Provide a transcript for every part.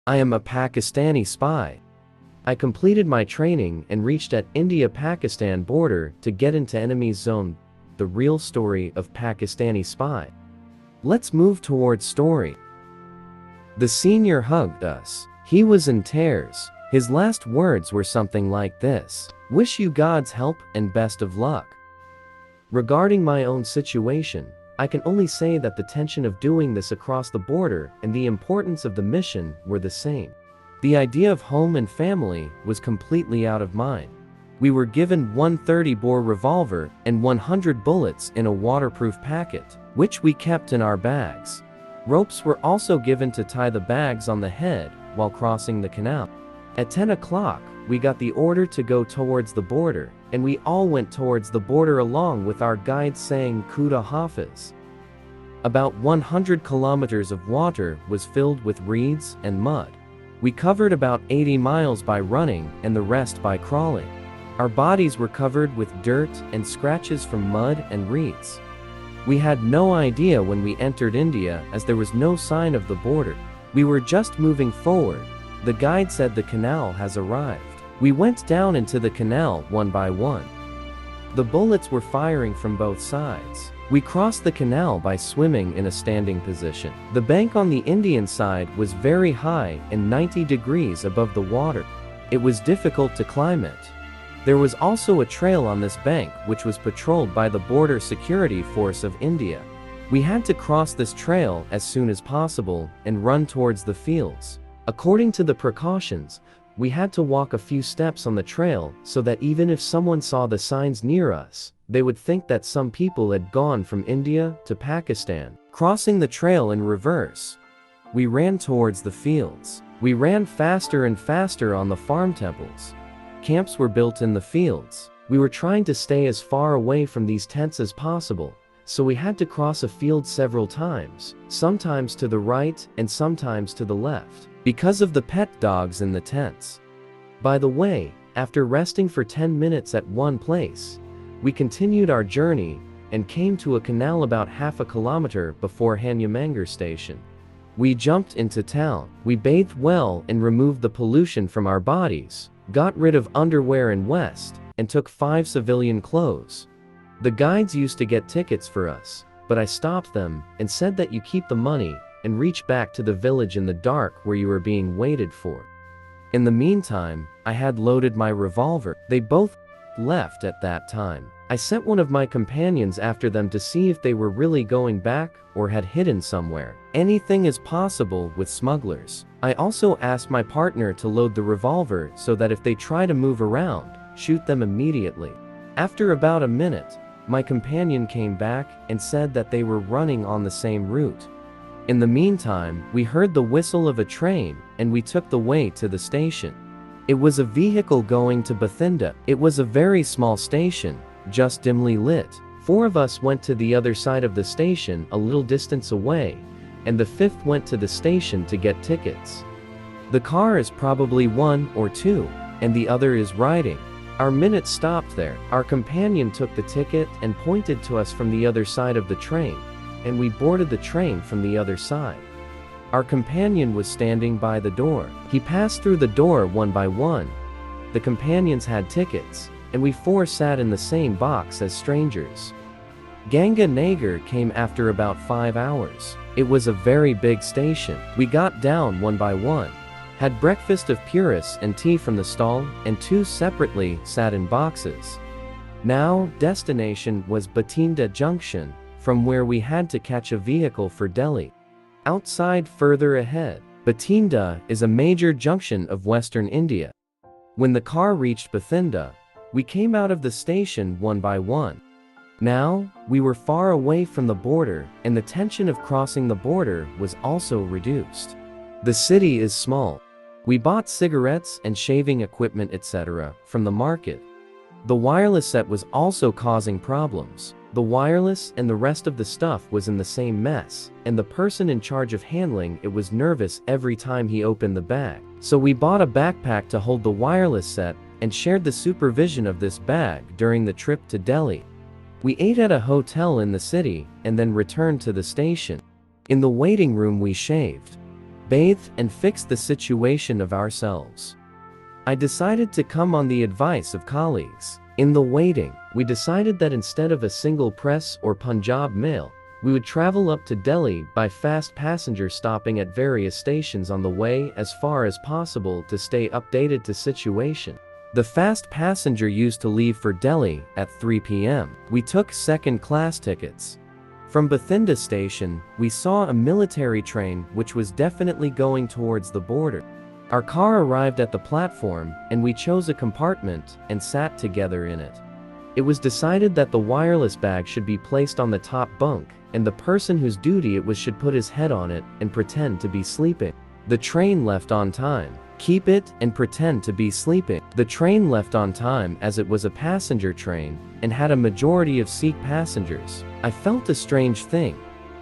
I am a Pakistani spy. I completed my training and reached at India-Pakistan border to get into enemy's zone. The real story of Pakistani spy. Let's move towards story. The senior hugged us. He was in tears. His last words were something like this: "Wish you God's help and best of luck." Regarding my own situation, I can only say that the tension of doing this across the border and the importance of the mission were the same. The idea of home and family was completely out of mind. We were given one 30-bore revolver and 100 bullets in a waterproof packet, which we kept in our bags. Ropes were also given to tie the bags on the head while crossing the canal. At 10 o'clock, we got the order to go towards the border, and we all went towards the border along with our guides saying Khuda Hafiz. About 100 kilometers of water was filled with reeds and mud. We covered about 80 miles by running and the rest by crawling. Our bodies were covered with dirt and scratches from mud and reeds. We had no idea when we entered India as there was no sign of the border. We were just moving forward. The guide said the canal has arrived. We went down into the canal one by one. The bullets were firing from both sides. We crossed the canal by swimming in a standing position. The bank on the Indian side was very high and 90 degrees above the water. It was difficult to climb it. There was also a trail on this bank which was patrolled by the Border Security Force of India. We had to cross this trail as soon as possible and run towards the fields. According to the precautions, we had to walk a few steps on the trail so that even if someone saw the signs near us, they would think that some people had gone from India to Pakistan. Crossing the trail in reverse, we ran towards the fields. We ran faster and faster on the farm temples. Camps were built in the fields. We were trying to stay as far away from these tents as possible, so we had to cross a field several times, sometimes to the right and sometimes to the left, because of the pet dogs in the tents. By the way, after resting for 10 minutes at one place, we continued our journey and came to a canal about half a kilometer before Hanumangarh station. We jumped into town. We bathed well and removed the pollution from our bodies, got rid of underwear and vest, and took 5 civilian clothes. The guides used to get tickets for us, but I stopped them and said that you keep the money and reach back to the village in the dark where you were being waited for. In the meantime, I had loaded my revolver. They both left at that time. I sent one of my companions after them to see if they were really going back or had hidden somewhere. Anything is possible with smugglers. I also asked my partner to load the revolver so that if they try to move around, shoot them immediately. After about a minute, my companion came back and said that they were running on the same route. In the meantime, we heard the whistle of a train and we took the way to the station. It was a vehicle going to Bathinda. It was a very small station, just dimly lit. 4 of us went to the other side of the station a little distance away, and the 5th went to the station to get tickets. The car is probably 1 or 2, and the other is riding. Our minute stopped there. Our companion took the ticket and pointed to us from the other side of the train, and we boarded the train from the other side. Our companion was standing by the door. He passed through the door one by one. The companions had tickets, and we 4 sat in the same box as strangers. Ganga Nagar came after about 5 hours. It was a very big station. We got down one by one, had breakfast of puris and tea from the stall, and 2 separately sat in boxes. Now, destination was Bathinda Junction, from where we had to catch a vehicle for Delhi. Outside further ahead, Bathinda is a major junction of Western India. When the car reached Bathinda, we came out of the station one by one. Now, we were far away from the border, and the tension of crossing the border was also reduced. The city is small. We bought cigarettes and shaving equipment etc. from the market. The wireless set was also causing problems. The wireless and the rest of the stuff was in the same mess, and the person in charge of handling it was nervous every time he opened the bag. So we bought a backpack to hold the wireless set and shared the supervision of this bag during the trip to Delhi. We ate at a hotel in the city and then returned to the station. In the waiting room we shaved. bathe, and fix the situation of ourselves. I decided to come on the advice of colleagues. In the waiting, we decided that instead of a single press or Punjab mail, we would travel up to Delhi by fast passenger, stopping at various stations on the way as far as possible to stay updated to situation. The fast passenger used to leave for Delhi at 3 p.m. We took second-class tickets. From Bathinda station, we saw a military train which was definitely going towards the border. Our car arrived at the platform, and we chose a compartment and sat together in it. It was decided that the wireless bag should be placed on the top bunk, and the person whose duty it was should put his head on it and pretend to be sleeping. The train left on time. Keep it and pretend to be sleeping. The train left on time as it was a passenger train and had a majority of Sikh passengers. I felt a strange thing.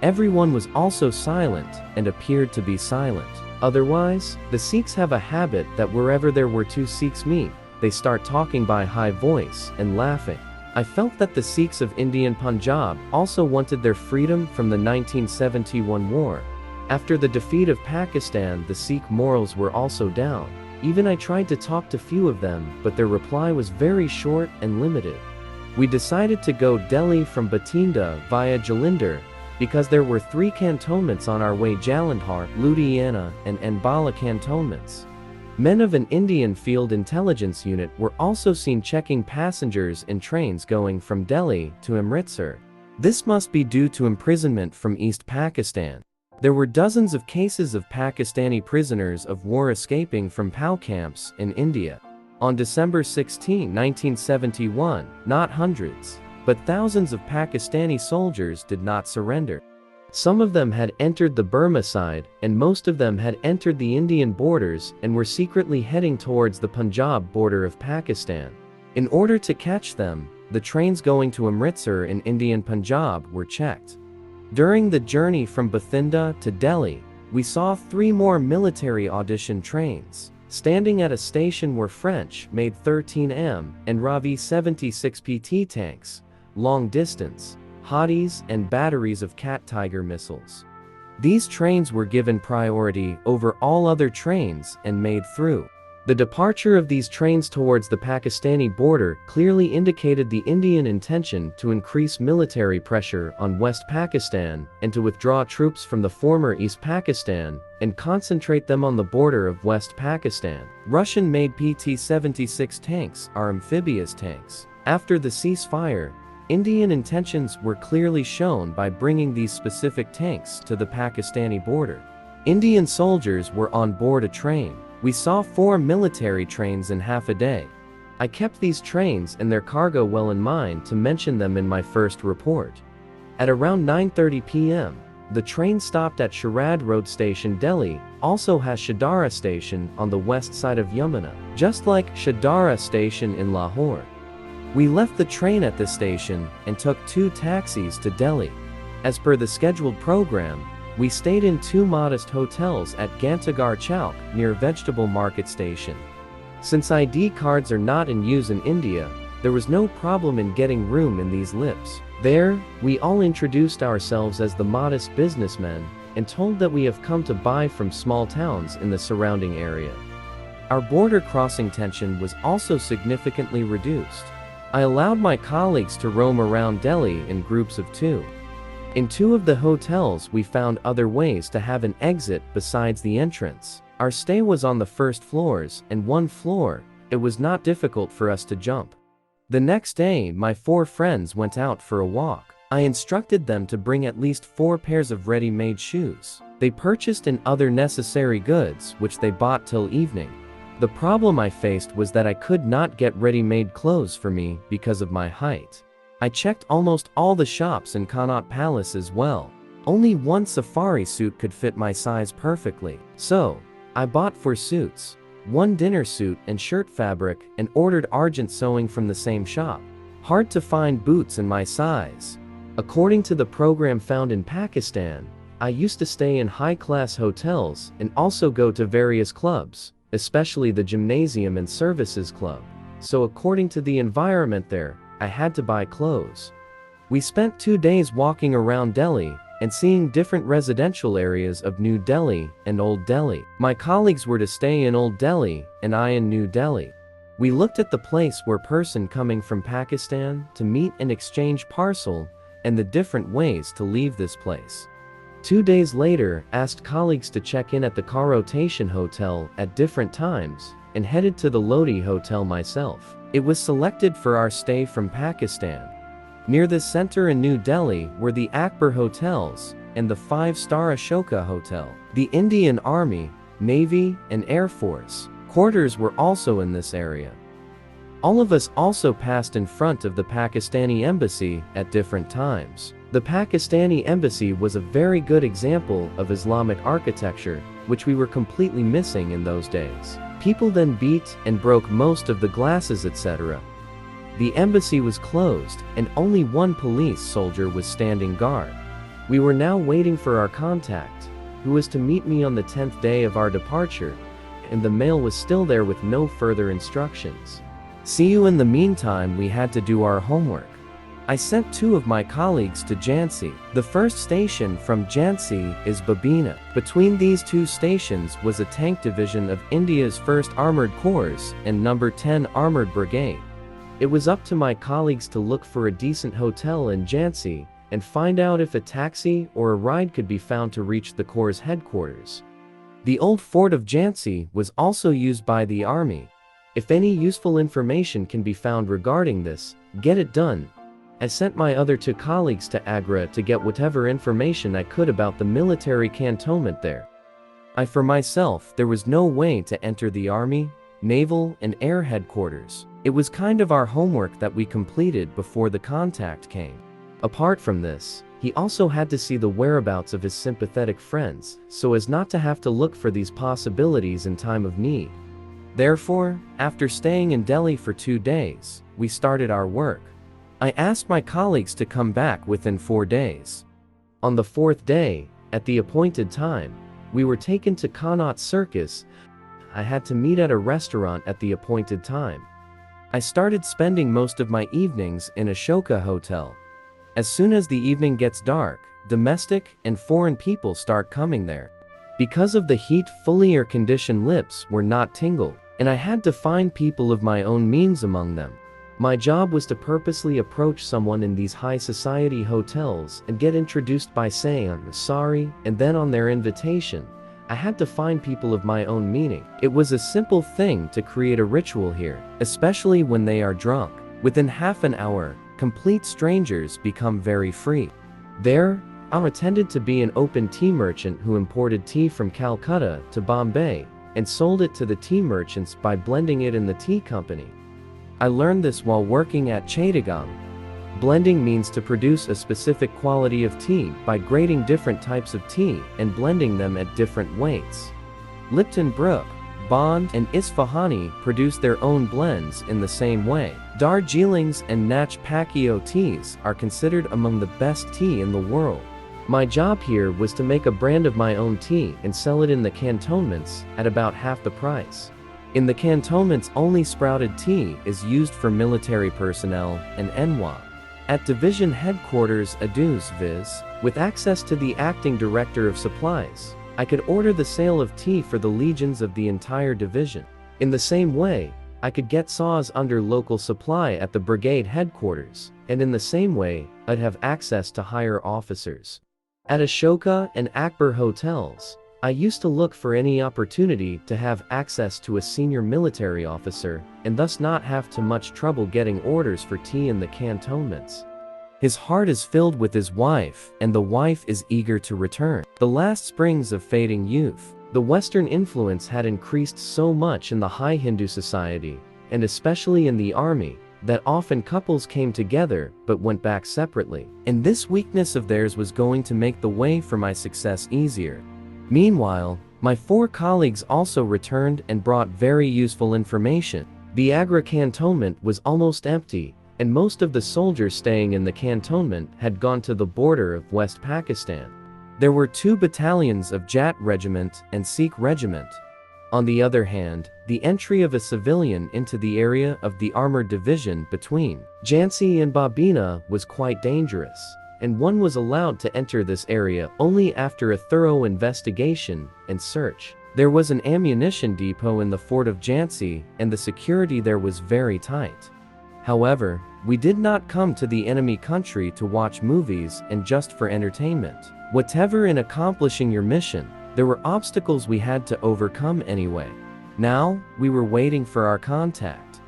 Everyone was also silent and appeared to be silent. Otherwise, the Sikhs have a habit that wherever there were two Sikhs meet, they start talking by high voice and laughing. I felt that the Sikhs of Indian Punjab also wanted their freedom from the 1971 war. After the defeat of Pakistan, the Sikh morals were also down. Even I tried to talk to few of them, but their reply was very short and limited. We decided to go Delhi from Bathinda via Jalandhar, because there were 3 cantonments on our way: Jalandhar, Ludhiana, and Ambala cantonments. Men of an Indian Field Intelligence Unit were also seen checking passengers in trains going from Delhi to Amritsar. This must be due to imprisonment from East Pakistan. There were dozens of cases of Pakistani prisoners of war escaping from POW camps in India. On December 16, 1971, not hundreds, but thousands of Pakistani soldiers did not surrender. Some of them had entered the Burma side, and most of them had entered the Indian borders and were secretly heading towards the Punjab border of Pakistan. In order to catch them, the trains going to Amritsar in Indian Punjab were checked. During the journey from Bathinda to Delhi, we saw 3 more military audition trains. Standing at a station were French-made 13M and Ravi 76 PT tanks, long distance, Hadis, and batteries of Cat Tiger missiles. These trains were given priority over all other trains and made through. The departure of these trains towards the Pakistani border clearly indicated the Indian intention to increase military pressure on West Pakistan and to withdraw troops from the former East Pakistan and concentrate them on the border of West Pakistan. Russian-made PT-76 tanks are amphibious tanks. After the ceasefire, Indian intentions were clearly shown by bringing these specific tanks to the Pakistani border. Indian soldiers were on board a train. We saw 4 military trains in half a day. I kept these trains and their cargo well in mind to mention them in my first report. At around 9:30 p.m., the train stopped at Sharad Road Station. Delhi also has Shadara Station on the west side of Yamuna, just like Shadara Station in Lahore. We left the train at this station and took 2 taxis to Delhi. As per the scheduled program, we stayed in 2 modest hotels at Gantagar Chowk near Vegetable Market Station. Since ID cards are not in use in India, there was no problem in getting room in these lips. There, we all introduced ourselves as the modest businessmen and told that we have come to buy from small towns in the surrounding area. Our border crossing tension was also significantly reduced. I allowed my colleagues to roam around Delhi in groups of 2. In 2 of the hotels we found other ways to have an exit besides the entrance. Our stay was on the first floors, and 1 floor, it was not difficult for us to jump. The next day my 4 friends went out for a walk. I instructed them to bring at least 4 pairs of ready-made shoes. They purchased and other necessary goods which they bought till evening. The problem I faced was that I could not get ready-made clothes for me because of my height. I checked almost all the shops in Connaught Palace as well. Only 1 safari suit could fit my size perfectly. So, I bought 4 suits, 1 dinner suit and shirt fabric, and ordered Argent sewing from the same shop. Hard to find boots in my size. According to the program found in Pakistan, I used to stay in high-class hotels and also go to various clubs, especially the Gymnasium and Services Club. So according to the environment there, I had to buy clothes. We spent 2 days walking around Delhi, and seeing different residential areas of New Delhi and Old Delhi. My colleagues were to stay in Old Delhi and I in New Delhi. We looked at the place where person coming from Pakistan to meet and exchange parcel and the different ways to leave this place. 2 days later, asked colleagues to check in at the car rotation hotel at different times and headed to the Lodi hotel myself. It was selected for our stay from Pakistan. Near the center in New Delhi were the Akbar hotels and the 5-star Ashoka Hotel. The Indian Army, Navy, and Air Force quarters were also in this area. All of us also passed in front of the Pakistani embassy at different times. The Pakistani embassy was a very good example of Islamic architecture, which we were completely missing in those days. People then beat and broke most of the glasses, etc. The embassy was closed, and only one police soldier was standing guard. We were now waiting for our contact, who was to meet me on the 10th day of our departure, and the mail was still there with no further instructions. See you. In the meantime, we had to do our homework. I sent 2 of my colleagues to Jhansi. The first station from Jhansi is Babina. Between these 2 stations was a tank division of India's 1st Armored Corps and No. 10 Armored Brigade. It was up to my colleagues to look for a decent hotel in Jhansi and find out if a taxi or a ride could be found to reach the Corps' headquarters. The old fort of Jhansi was also used by the army. If any useful information can be found regarding this, get it done. I sent my other 2 colleagues to Agra to get whatever information I could about the military cantonment there. For myself, there was no way to enter the army, naval, and air headquarters. It was kind of our homework that we completed before the contact came. Apart from this, he also had to see the whereabouts of his sympathetic friends, so as not to have to look for these possibilities in time of need. Therefore, after staying in Delhi for 2 days, we started our work. I asked my colleagues to come back within 4 days. On the 4th day, at the appointed time, we were taken to Connaught Circus. I had to meet at a restaurant at the appointed time. I started spending most of my evenings in Ashoka Hotel. As soon as the evening gets dark, domestic and foreign people start coming there. Because of the heat, fully air-conditioned lips were not tingled, and I had to find people of my own means among them. My job was to purposely approach someone in these high society hotels and get introduced by saying I'm sorry, and then on their invitation, I had to find people of my own meaning. It was a simple thing to create a ritual here, especially when they are drunk. Within half an hour, complete strangers become very free. There, I pretended to be an open tea merchant who imported tea from Calcutta to Bombay and sold it to the tea merchants by blending it in the tea company. I learned this while working at Chittagong. Blending means to produce a specific quality of tea by grading different types of tea and blending them at different weights. Lipton Brook, Bond, and Isfahani produce their own blends in the same way. Darjeelings and Nach Pakio teas are considered among the best tea in the world. My job here was to make a brand of my own tea and sell it in the cantonments at about half the price. In the cantonments, only sprouted tea is used for military personnel and enwa. At division headquarters Adus viz, with access to the acting director of supplies, I could order the sale of tea for the legions of the entire division. In the same way, I could get saws under local supply at the brigade headquarters, and in the same way, I'd have access to higher officers. At Ashoka and Akbar hotels, I used to look for any opportunity to have access to a senior military officer, and thus not have too much trouble getting orders for tea in the cantonments. His heart is filled with his wife, and the wife is eager to return. The last springs of fading youth. The Western influence had increased so much in the high Hindu society, and especially in the army, that often couples came together but went back separately. And this weakness of theirs was going to make the way for my success easier. Meanwhile, my 4 colleagues also returned and brought very useful information. The Agra cantonment was almost empty, and most of the soldiers staying in the cantonment had gone to the border of West Pakistan. There were 2 battalions of Jat Regiment and Sikh Regiment. On the other hand, the entry of a civilian into the area of the armored division between Jhansi and Babina was quite dangerous, and one was allowed to enter this area only after a thorough investigation and search. There was an ammunition depot in the fort of Jhansi, and the security there was very tight. However, we did not come to the enemy country to watch movies and just for entertainment. Whatever in accomplishing your mission, there were obstacles we had to overcome anyway. Now, we were waiting for our contact.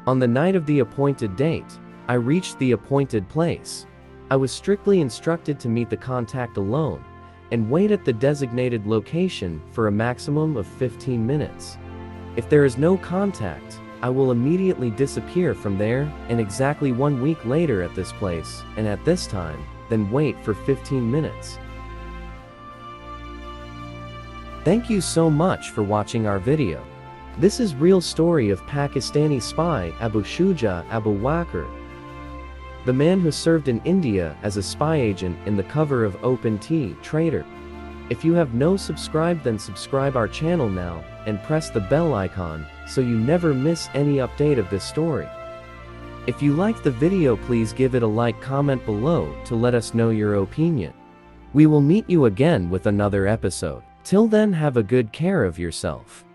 On the night of the appointed date, I reached the appointed place. I was strictly instructed to meet the contact alone and wait at the designated location for a maximum of 15 minutes. If there is no contact, I will immediately disappear from there, and exactly 1 week later at this place, and at this time, then wait for 15 minutes. Thank you so much for watching our video. This is real story of Pakistani spy Abu Shuja Abu Wakr, the man who served in India as a spy agent in the cover of Open Tea Trader. If you have no subscribed, then subscribe our channel now and press the bell icon so you never miss any update of this story. If you liked the video, please give it a like, comment below to let us know your opinion. We will meet you again with another episode. Till then, have a good care of yourself.